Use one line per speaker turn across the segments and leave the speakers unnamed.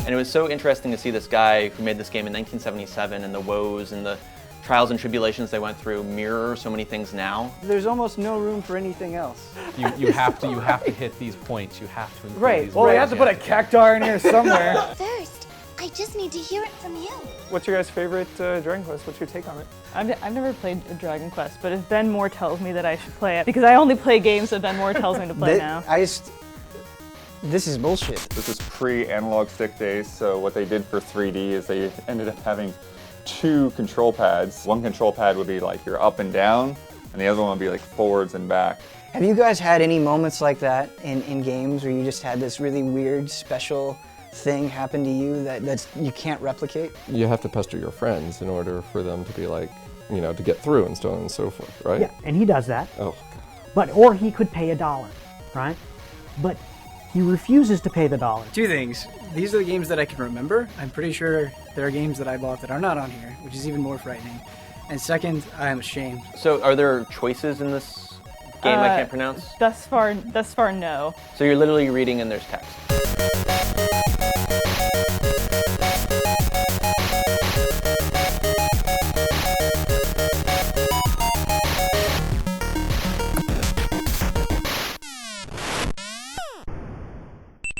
And it was so interesting to see this guy who made this game in 1977 and the woes and the trials and tribulations they went through mirror so many things now.
There's almost no room for anything else.
You have to hit these points. You have to include
Right.
these
Well, we have
words.
to put a cactar in here somewhere.
First, I just need to hear it from you.
What's your guys' favorite Dragon Quest? What's your take on it?
I've never played a Dragon Quest, but if Ben Moore tells me that I should play it, because I only play games that Ben Moore tells me to play now.
This is bullshit.
This is pre-analog stick days, so what they did for 3D is they ended up having 2 control pads. One control pad would be like your up and down, and the other one would be like forwards and back.
Have you guys had any moments like that in games where you just had this really weird, special thing happen to you that you can't replicate?
You have to pester your friends in order for them to be like, to get through and so on and so forth, right?
Yeah, and he does that.
Oh,
Or he could pay $1, right? But he refuses to pay the $1.
2 things. These are the games that I can remember. I'm pretty sure there are games that I bought that are not on here, which is even more frightening. And second, I am ashamed.
So are there choices in this game I can't pronounce?
Thus far, no.
So you're literally reading and there's text.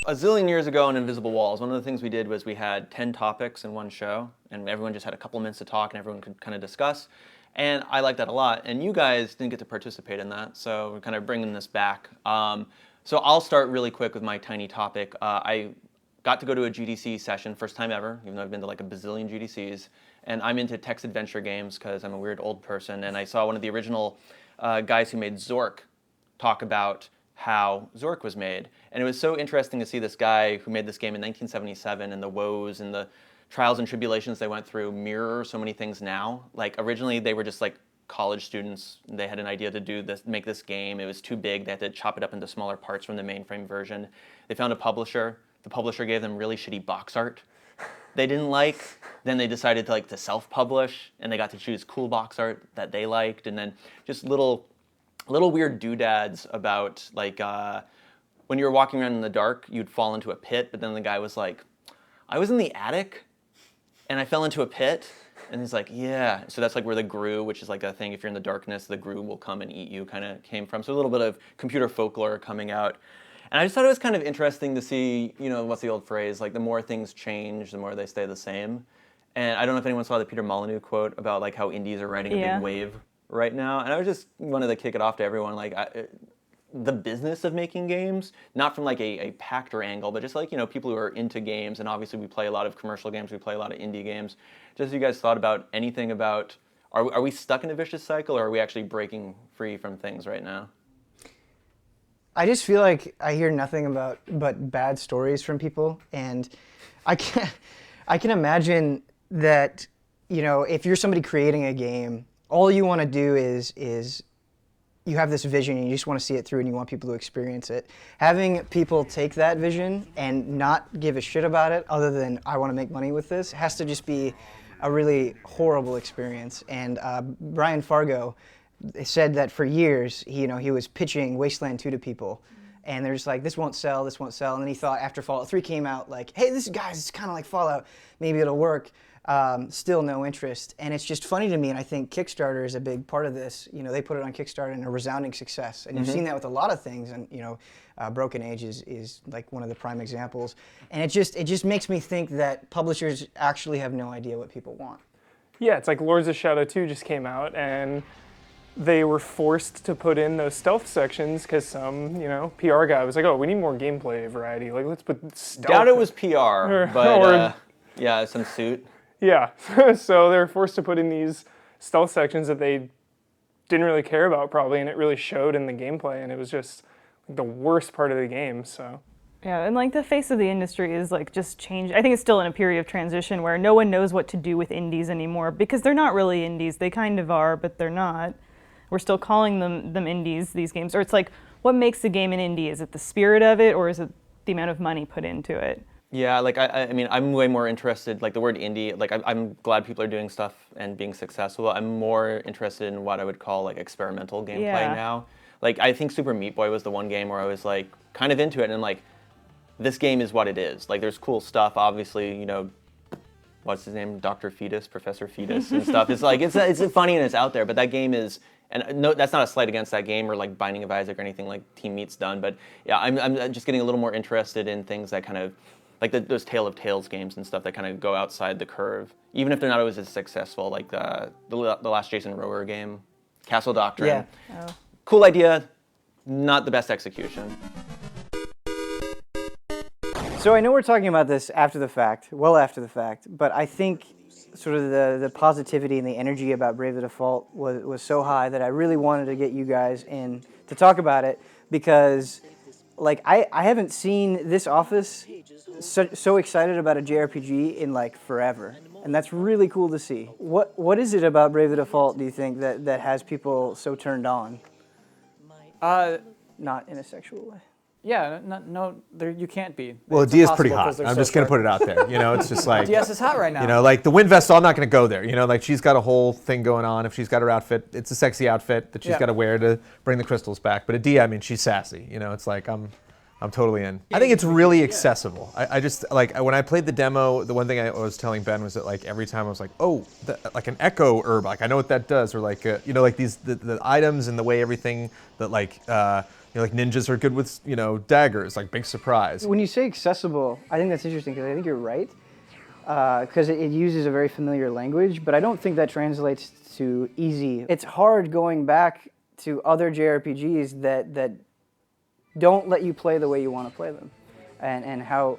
A zillion years ago on Invisible Walls, one of the things we did was we had 10 topics in one show, and everyone just had a couple minutes to talk and everyone could kind of discuss. And I like that a lot, and you guys didn't get to participate in that, so we're kind of bringing this back. So I'll start really quick with my tiny topic. I got to go to a GDC session, first time ever, even though I've been to like a bazillion GDCs, and I'm into text adventure games because I'm a weird old person, and I saw one of the original guys who made Zork talk about how Zork was made. And it was so interesting to see this guy who made this game in 1977 and the woes and the trials and tribulations they went through mirror so many things now. Like originally they were just like college students. They had an idea to do this, make this game. It was too big. They had to chop it up into smaller parts from the mainframe version. They found a publisher. The publisher gave them really shitty box art they didn't like. Then they decided to self-publish, and they got to choose cool box art that they liked, and then just little weird doodads about when you were walking around in the dark, you'd fall into a pit, but then the guy was like, I was in the attic and I fell into a pit. And he's like, yeah. So that's like where the GRU, which is like a thing, if you're in the darkness, the GRU will come and eat you, kind of came from. So a little bit of computer folklore coming out. And I just thought it was kind of interesting to see, what's the old phrase, like the more things change, the more they stay the same. And I don't know if anyone saw the Peter Molyneux quote about like how indies are riding a big wave right now. And I just wanted to kick it off to everyone, the business of making games, not from like a Pactor angle, but just like, people who are into games. And obviously we play a lot of commercial games, we play a lot of indie games. Just you guys thought about anything about, are we stuck in a vicious cycle, or are we actually breaking free from things right now?
I just feel like I hear nothing but bad stories from people, and I can imagine that, if you're somebody creating a game, all you want to do is you have this vision and you just want to see it through and you want people to experience it. Having people take that vision and not give a shit about it other than I want to make money with this has to just be a really horrible experience. And Brian Fargo said that for years, he was pitching Wasteland 2 to people. And they're just like, this won't sell. And then he thought after Fallout 3 came out, like, hey, this guys, it's kind of like Fallout. Maybe it'll work. Still no interest. And it's just funny to me, and I think Kickstarter is a big part of this. They put it on Kickstarter and a resounding success. And you've seen that with a lot of things, and Broken Age is like one of the prime examples. And it just makes me think that publishers actually have no idea what people want.
Yeah, it's like Lords of Shadow 2 just came out, and they were forced to put in those stealth sections because some, PR guy was like, oh, we need more gameplay variety. Like, let's put stealth.
Doubt it was PR, but yeah, some suit.
Yeah, so they were forced to put in these stealth sections that they didn't really care about probably, and it really showed in the gameplay, and it was just like the worst part of the game, so.
Yeah, and like the face of the industry is like just changed. I think it's still in a period of transition where no one knows what to do with indies anymore because they're not really indies. They kind of are, but they're not. We're still calling them indies, these games. Or it's like, what makes a game an indie? Is it the spirit of it, or is it the amount of money put into it?
Yeah, like I mean, I'm way more interested, like the word indie, like I'm glad people are doing stuff and being successful. I'm more interested in what I would call like experimental gameplay now. Like I think Super Meat Boy was the one game where I was like kind of into it, and like this game is what it is. Like, there's cool stuff, obviously, you know, what's his name, Dr. Fetus, Professor Fetus and stuff. It's like, it's funny and it's out there, but that game is, and no, that's not a slight against that game or like Binding of Isaac or anything like Team Meat's done, but yeah, I'm just getting a little more interested in things that kind of, like those Tale of Tales games and stuff that kind of go outside the curve, even if they're not always as successful, like the last Jason Rower game, Castle Doctrine.
Yeah.
Oh.
Cool idea, not the best execution.
So I know we're talking about this after the fact, well after the fact, but I think sort of the positivity and the energy about Brave the Default was so high that I really wanted to get you guys in to talk about it, because like I haven't seen this office so excited about a JRPG in like forever, and that's really cool to see. What is it about Brave the Default, do you think, that has people so turned on? Not in a sexual way.
Yeah, no, you can't be.
Well,
It's
Dia's pretty
impossible 'cause
hot.
they're
I'm
so
just going to
short.
put it out there. You know, it's just like...
Diaz is hot right now.
You know, like the wind vest, I'm not going to go there. You know, like she's got a whole thing going on. If she's got her outfit, it's a sexy outfit that she's got to wear to bring the crystals back. But a Dia, I mean, she's sassy. You know, it's like I'm totally in. I think it's really accessible. I just, like, when I played the demo, the one thing I was telling Ben was that, like, every time I was like, oh, like an echo herb, like, I know what that does. Or, like, you know, like the items and the way everything that, like, you know, like ninjas are good with, you know, daggers, like big surprise.
When you say accessible, I think that's interesting, because I think you're right, because it uses a very familiar language, but I don't think that translates to easy. It's hard going back to other JRPGs that don't let you play the way you want to play them, and how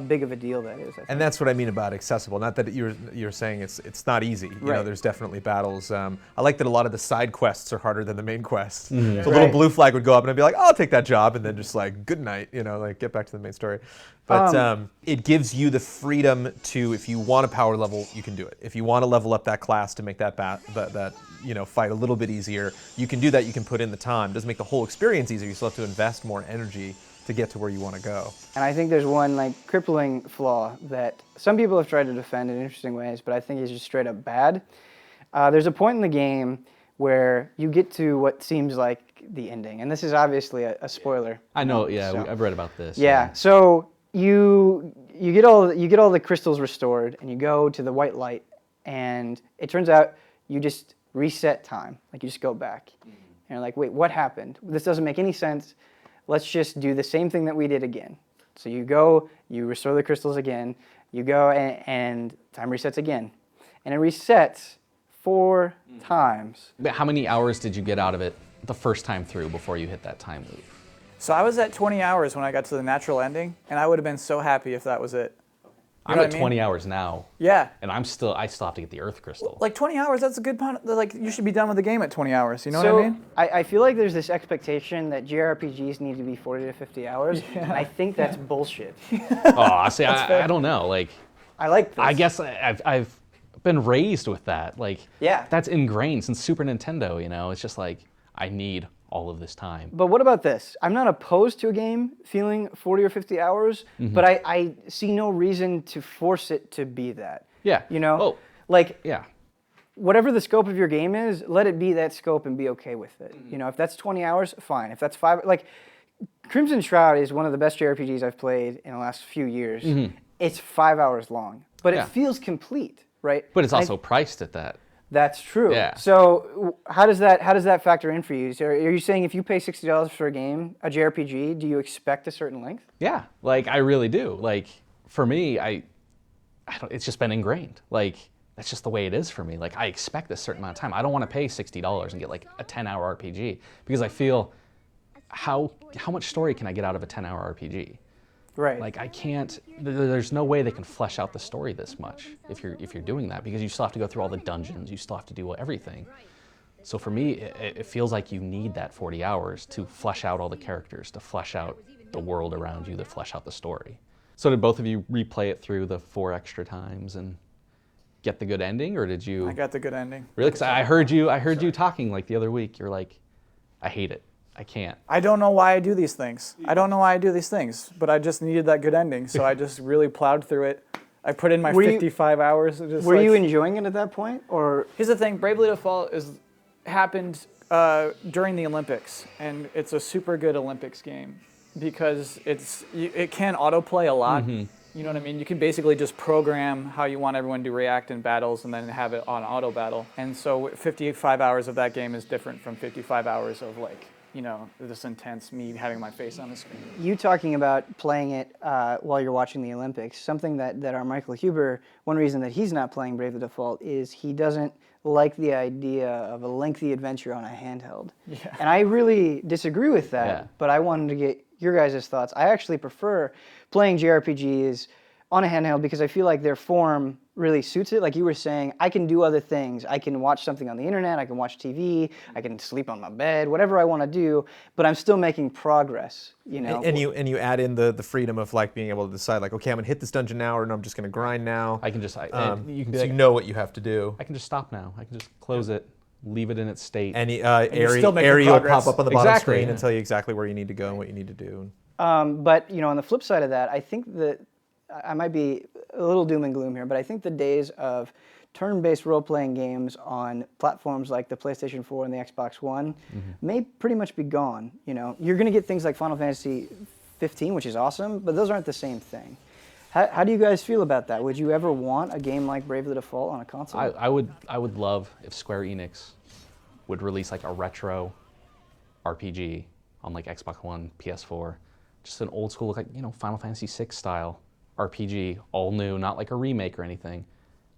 big of a deal that is. I think.
And that's what I mean about accessible. Not that you're saying it's not easy. You know, there's definitely battles. I like that a lot of the side quests are harder than the main quests. So a little blue flag would go up and I'd be like, oh, I'll take that job, and then just like, good night, you know, like get back to the main story. But it gives you the freedom to, if you want a power level, you can do it. If you want to level up that class to make that you know, fight a little bit easier, you can do that. You can put in the time. It doesn't make the whole experience easier. You still have to invest more energy to get to where you want to go.
And I think there's one like crippling flaw that some people have tried to defend in interesting ways, but I think is just straight up bad. There's a point in the game where you get to what seems like the ending, and this is obviously a spoiler.
I know, yeah,
So-
I've read about this.
Yeah, so you get all the crystals restored, and you go to the white light, and it turns out you just reset time, like you just go back. And you're like, wait, what happened? This doesn't make any sense. Let's just do the same thing that we did again. So you go, you restore the crystals again, you go and time resets again. And it resets 4 times.
But how many hours did you get out of it the first time through before you hit that time loop?
So I was at 20 hours when I got to the natural ending, and I would have been so happy if that was it. You
I'm
know
at
what I mean?
20 hours now.
Yeah.
And I still have to get the Earth Crystal.
Like 20 hours, that's a good point. Like, you should be done with the game at 20 hours, you know
So
what I mean?
I feel like there's this expectation that JRPGs need to be 40 to 50 hours, and I think that's bullshit.
Oh, see, I don't know. Like,
I like this.
I guess I've been raised with that. Like,
Yeah.
that's ingrained since Super Nintendo, you know? It's just like, I need all of this time.
But what about this? I'm not opposed to a game feeling 40 or 50 hours, but I see no reason to force it to be that.
Yeah.
You know?
Oh.
Like,
Yeah.
whatever the scope of your game is, let it be that scope and be okay with it. You know, if that's 20 hours, fine. If that's 5, like, Crimson Shroud is one of the best JRPGs I've played in the last few years. It's 5 hours long, but
Yeah.
it feels complete, right?
But it's also priced at that.
That's true.
Yeah.
So how does that factor in for you? So are you saying if you pay $60 for a game, a JRPG, do you expect a certain length?
Yeah, like I really do. Like for me, I don't. It's just been ingrained. Like that's just the way it is for me. Like I expect a certain amount of time. I don't want to pay $60 and get like a 10-hour RPG because I feel how much story can I get out of a 10-hour RPG?
Right.
Like I can't. There's no way they can flesh out the story this much if you're doing that because you still have to go through all the dungeons. You still have to do everything. So for me, it feels like you need that 40 hours to flesh out all the characters, to flesh out the world around you, to flesh out the story. So did both of you replay it through the 4 extra times and get the good ending, or did you?
I got the good ending.
Really? 'Cause I heard you talking like the other week. You're like, I hate it. I can't.
I don't know why I do these things. I don't know why I do these things, but I just needed that good ending, so I just really plowed through it. I put in my 55 hours.
Were you enjoying it at that point, or?
Here's the thing: Bravely Default happened during the Olympics, and it's a super good Olympics game. because it can autoplay a lot. You know what I mean? You can basically just program how you want everyone to react in battles and then have it on auto battle. And so 55 hours of that game is different from 55 hours of like, you know, this intense me having my face on the screen.
You talking about playing it while you're watching the Olympics, something that our Michael Huber, one reason that he's not playing Brave the Default is he doesn't like the idea of a lengthy adventure on a handheld.
Yeah.
And I really disagree with that,
Yeah.
but I wanted to get your guys' thoughts. I actually prefer playing JRPGs on a handheld because I feel like their form really suits it. Like you were saying, I can do other things. I can watch something on the internet, I can watch TV, I can sleep on my bed, whatever I want to do, but I'm still making progress, you know.
And you add in the freedom of like being able to decide like, okay, I'm gonna hit this dungeon now, or no, I'm just gonna grind now.
I can just, you can be
so
like,
you know what you have to do.
I can just stop now. I can just close it, leave it in its state.
And
you're still making
area will
progress.
pop up on the bottom
Exactly,
screen
yeah.
and tell you exactly where you need to go and what you need to do.
But you know, on the flip side of that, I think that I might be a little doom and gloom here, but I think the days of turn-based role-playing games on platforms like the PlayStation 4 and the Xbox One may pretty much be gone. You know, you're going to get things like Final Fantasy 15, which is awesome, but those aren't the same thing. How do you guys feel about that? Would you ever want a game like Brave the Default on a console?
I would love if Square Enix would release like a retro RPG on like Xbox One, PS4, just an old school like, you know, Final Fantasy VI style RPG, all new, not like a remake or anything.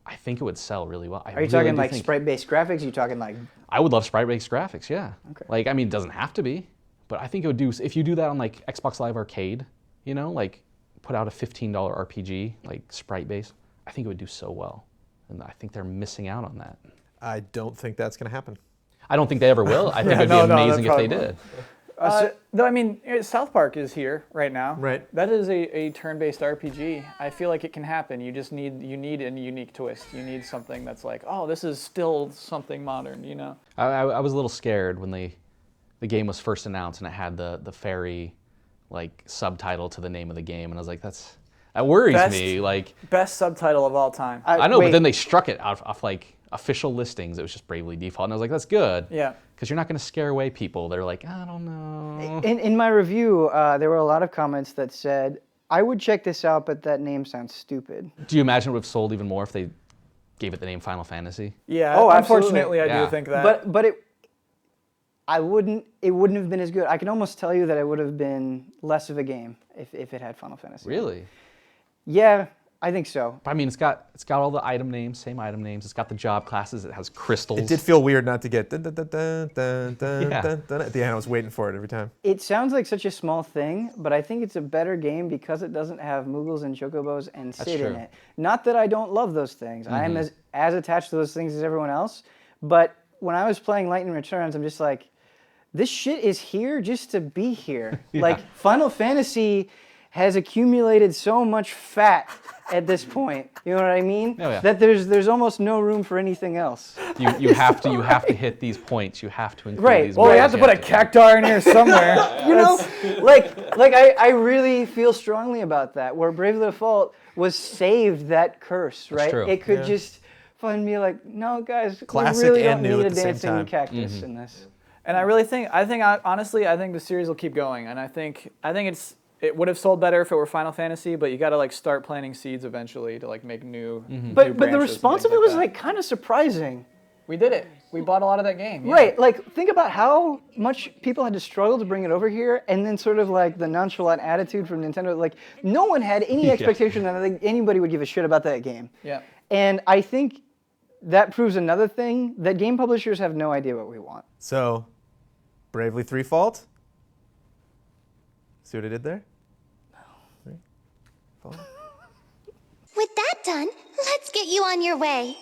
I think it would sell really well.
Are you talking like sprite-based graphics? Are you talking like?
I would love sprite-based graphics, yeah.
Okay.
Like, I mean, it doesn't have to be, but I think it would do, if you do that on like Xbox Live Arcade, you know, like put out a $15 RPG, like sprite-based, I think it would do so well. And I think they're missing out on that.
I don't think that's gonna happen.
I don't think they ever will. I think it'd be amazing if they did.
Though I mean, South Park is here right now.
Right.
That is a turn-based RPG. I feel like it can happen. You just need a unique twist. You need something that's like, oh, this is still something modern. You know.
I was a little scared when the game was first announced and it had the fairy like subtitle to the name of the game, and I was like, that worries me. Like
best subtitle of all time.
I know, but then they struck it off like official listings. It was just Bravely Default, and I was like, that's good.
Yeah.
Because you're not going to scare away people. They're like, I don't know.
In my review, there were a lot of comments that said, I would check this out, but that name sounds stupid.
Do you imagine it would have sold even more if they gave it the name Final Fantasy?
Yeah,
oh,
unfortunately,
absolutely.
I do think that.
But it wouldn't have been as good. I can almost tell you that it would have been less of a game if it had Final Fantasy.
Really?
Yeah, I think so.
I mean, it's got all the item names, same item names. It's got the job classes. It has crystals.
It did feel weird not to get dun, dun, dun, dun, dun, dun,
Yeah.
dun, dun. At the end. I was waiting for it every time.
It sounds like such a small thing, but I think it's a better game because it doesn't have Moogles and Chocobos and Sid in
true.
it. Not that I don't love those things. I am as attached to those things as everyone else, but when I was playing Lightning Returns, I'm just like, this shit is here just to be here. Like, Final Fantasy has accumulated so much fat at this point. You know what I mean?
Oh, yeah.
That there's almost no room for anything else.
You have to hit these points. You have to include
Right.
these.
Well, you
words.
have to put a cactar in here somewhere.
You know, like I really feel strongly about that. Where Brave the Default was saved that curse, right?
true.
It could just find me like, no, guys,
Classic
we really
and
don't
new
need
at
a
the same
dancing
time.
cactus in this.
And honestly, I think the series will keep going. And I think it would have sold better if it were Final Fantasy, but you got to like start planting seeds eventually to like make new.
But
new
the
branches
response
and
of it was
that.
like kind of surprising.
We did it. We bought a lot of that game. Yeah.
Right, like think about how much people had to struggle to bring it over here, and then sort of like the nonchalant attitude from Nintendo. Like no one had any expectation that anybody would give a shit about that game.
Yeah.
And I think that proves another thing, that game publishers have no idea what we want.
So, Bravely Threefold. See what I did there?
With that done, let's get you on your way.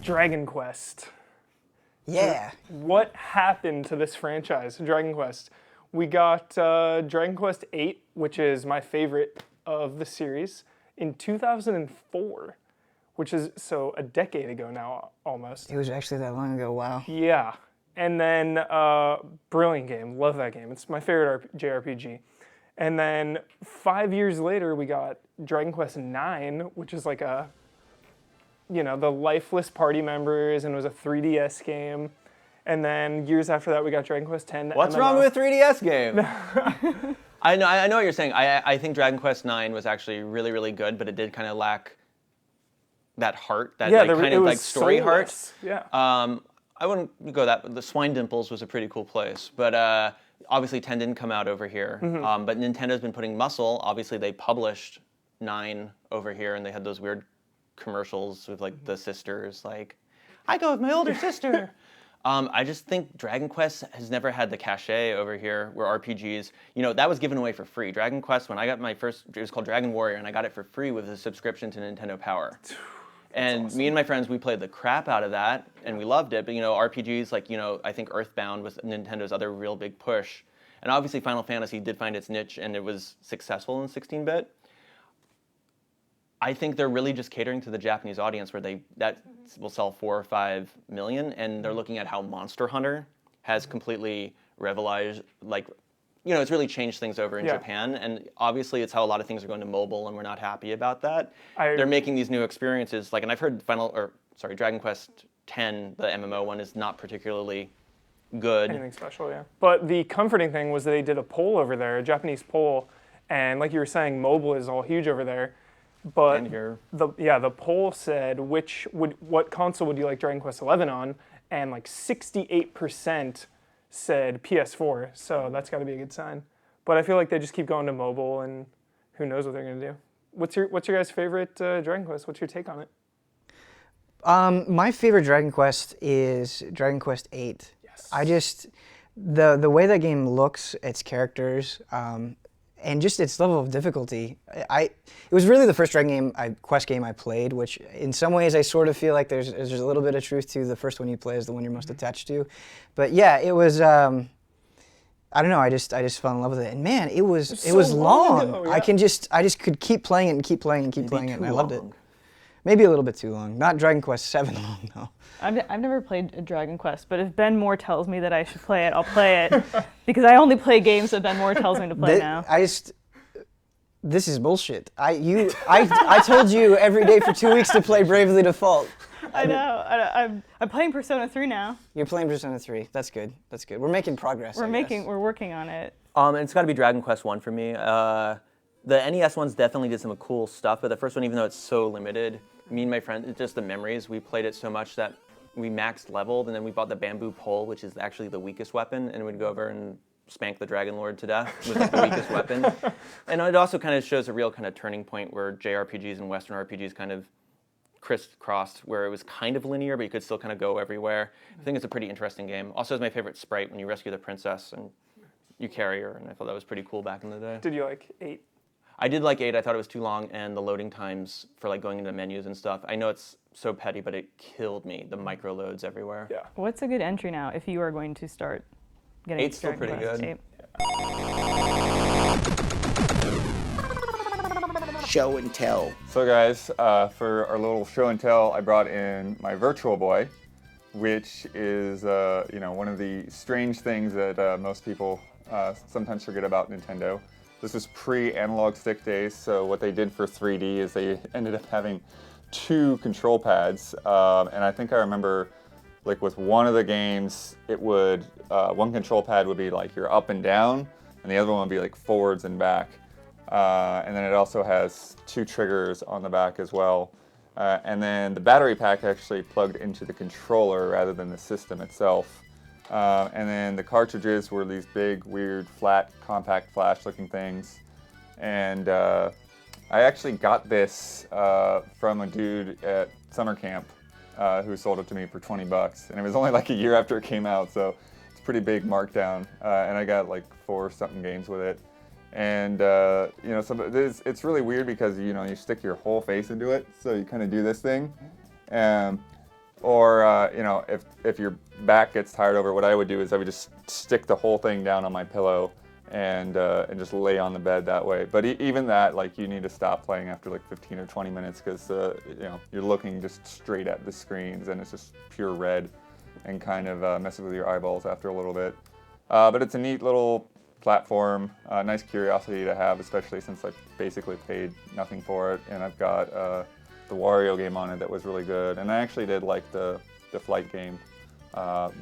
Dragon Quest.
Yeah.
What happened to this franchise, Dragon Quest? We got Dragon Quest VIII, which is my favorite of the series, in 2004, which is so a decade ago now, almost.
It was actually that long ago, wow.
Yeah. And then, brilliant game, love that game. It's my favorite JRPG. And then 5 years later, we got Dragon Quest IX, which is like the lifeless party members, and it was a 3DS game. And then years after that, we got Dragon Quest X.
What's wrong with a 3DS game? I know what you're saying. I think Dragon Quest IX was actually really, really good, but it did kind of lack that heart, that kind of like story heart.
Yeah.
I wouldn't go that. The Swine Dimples was a pretty cool place, but obviously 10 didn't come out over here. But Nintendo's been putting muscle. Obviously, they published 9 over here, and they had those weird commercials with like the sisters, like, I go with my older sister. I just think Dragon Quest has never had the cachet over here where RPGs, that was given away for free. Dragon Quest, when I got my first, it was called Dragon Warrior, and I got it for free with a subscription to Nintendo Power. And awesome. Me and my friends, we played the crap out of that, and we loved it. But RPGs like I think Earthbound was Nintendo's other real big push, and obviously Final Fantasy did find its niche, and it was successful in 16-bit. I think they're really just catering to the Japanese audience, where that will sell 4 or 5 million, and they're looking at how Monster Hunter has completely revolutionized, it's really changed things over in Japan, and obviously it's how a lot of things are going to mobile, and we're not happy about that. They're making these new experiences, and I've heard Dragon Quest X, the MMO one, is not particularly good.
Anything special, yeah. But the comforting thing was that they did a poll over there, a Japanese poll, and like you were saying, mobile is all huge over there. But the poll said what console would you like Dragon Quest XI on, and 68% said PS4. So that's got to be a good sign. But I feel like they just keep going to mobile, and who knows what they're gonna do. What's your guys' favorite Dragon Quest? What's your take on it?
My favorite Dragon Quest is Dragon Quest VIII. Yes. I just the way that game looks, its characters. And just its level of difficulty. It was really the first Quest game I played, which in some ways I sort of feel like there's a little bit of truth to the first one you play is the one you're most attached to. But yeah, it was, I don't know, I just fell in love with it. And man, it was long. Ago, yeah. I just could keep playing it and keep playing and keep playing it, and I loved it. Maybe a little bit too long. Not Dragon Quest VII long, though.
I've never played a Dragon Quest, but if Ben Moore tells me that I should play it, I'll play it. Because I only play games that Ben Moore tells me to play now.
This is bullshit. I told you every day for 2 weeks to play Bravely Default.
I know. I'm playing Persona 3 now.
You're playing Persona 3. That's good. That's good. We're making progress.
We're working on it.
And it's got to be Dragon Quest 1 for me. The NES ones definitely did some cool stuff, but the first one, even though it's so limited, me and my friend, it's just the memories. We played it so much that we maxed leveled, and then we bought the bamboo pole, which is actually the weakest weapon, and we'd go over and spank the Dragon Lord to death with the weakest weapon. And it also kind of shows a real kind of turning point where JRPGs and Western RPGs kind of crisscrossed, where it was kind of linear, but you could still kind of go everywhere. I think it's a pretty interesting game. Also, it's my favorite sprite when you rescue the princess and you carry her, and I thought that was pretty cool back in the day.
Did you like 8?
I did like 8. I thought it was too long, and the loading times for going into menus and stuff. I know it's so petty, but it killed me. The micro loads everywhere.
Yeah.
What's a good entry now if you are going to start getting
8's still pretty good.
8.
Show and tell.
So guys, for our little show and tell, I brought in my Virtual Boy, which is one of the strange things that most people sometimes forget about Nintendo. This is pre-analog stick days, so what they did for 3D is they ended up having 2 control pads, and I think I remember, with one of the games, it would, one control pad would be your up and down, and the other one would be forwards and back. And then it also has 2 triggers on the back as well. And then the battery pack actually plugged into the controller rather than the system itself. And then the cartridges were these big, weird, flat, compact flash-looking things. And I actually got this from a dude at summer camp who sold it to me for $20. And it was only a year after it came out, so it's a pretty big markdown. And I got 4-something games with it. And it's really weird because you stick your whole face into it, so you kind of do this thing. Or if your back gets tired over it, what I would do is I would just stick the whole thing down on my pillow and just lay on the bed that way. But even that, you need to stop playing after 15 or 20 minutes because you're looking just straight at the screens and it's just pure red and kind of messes with your eyeballs after a little bit. But it's a neat little platform, nice curiosity to have, especially since I basically paid nothing for it, and I've got the Wario game on it that was really good, and I actually did like the flight game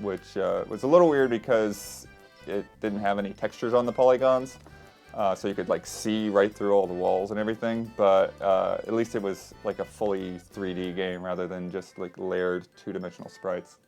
which was a little weird because it didn't have any textures on the polygons. So you could like see right through all the walls and everything, but at least it was like a fully 3D game rather than just like layered two-dimensional sprites.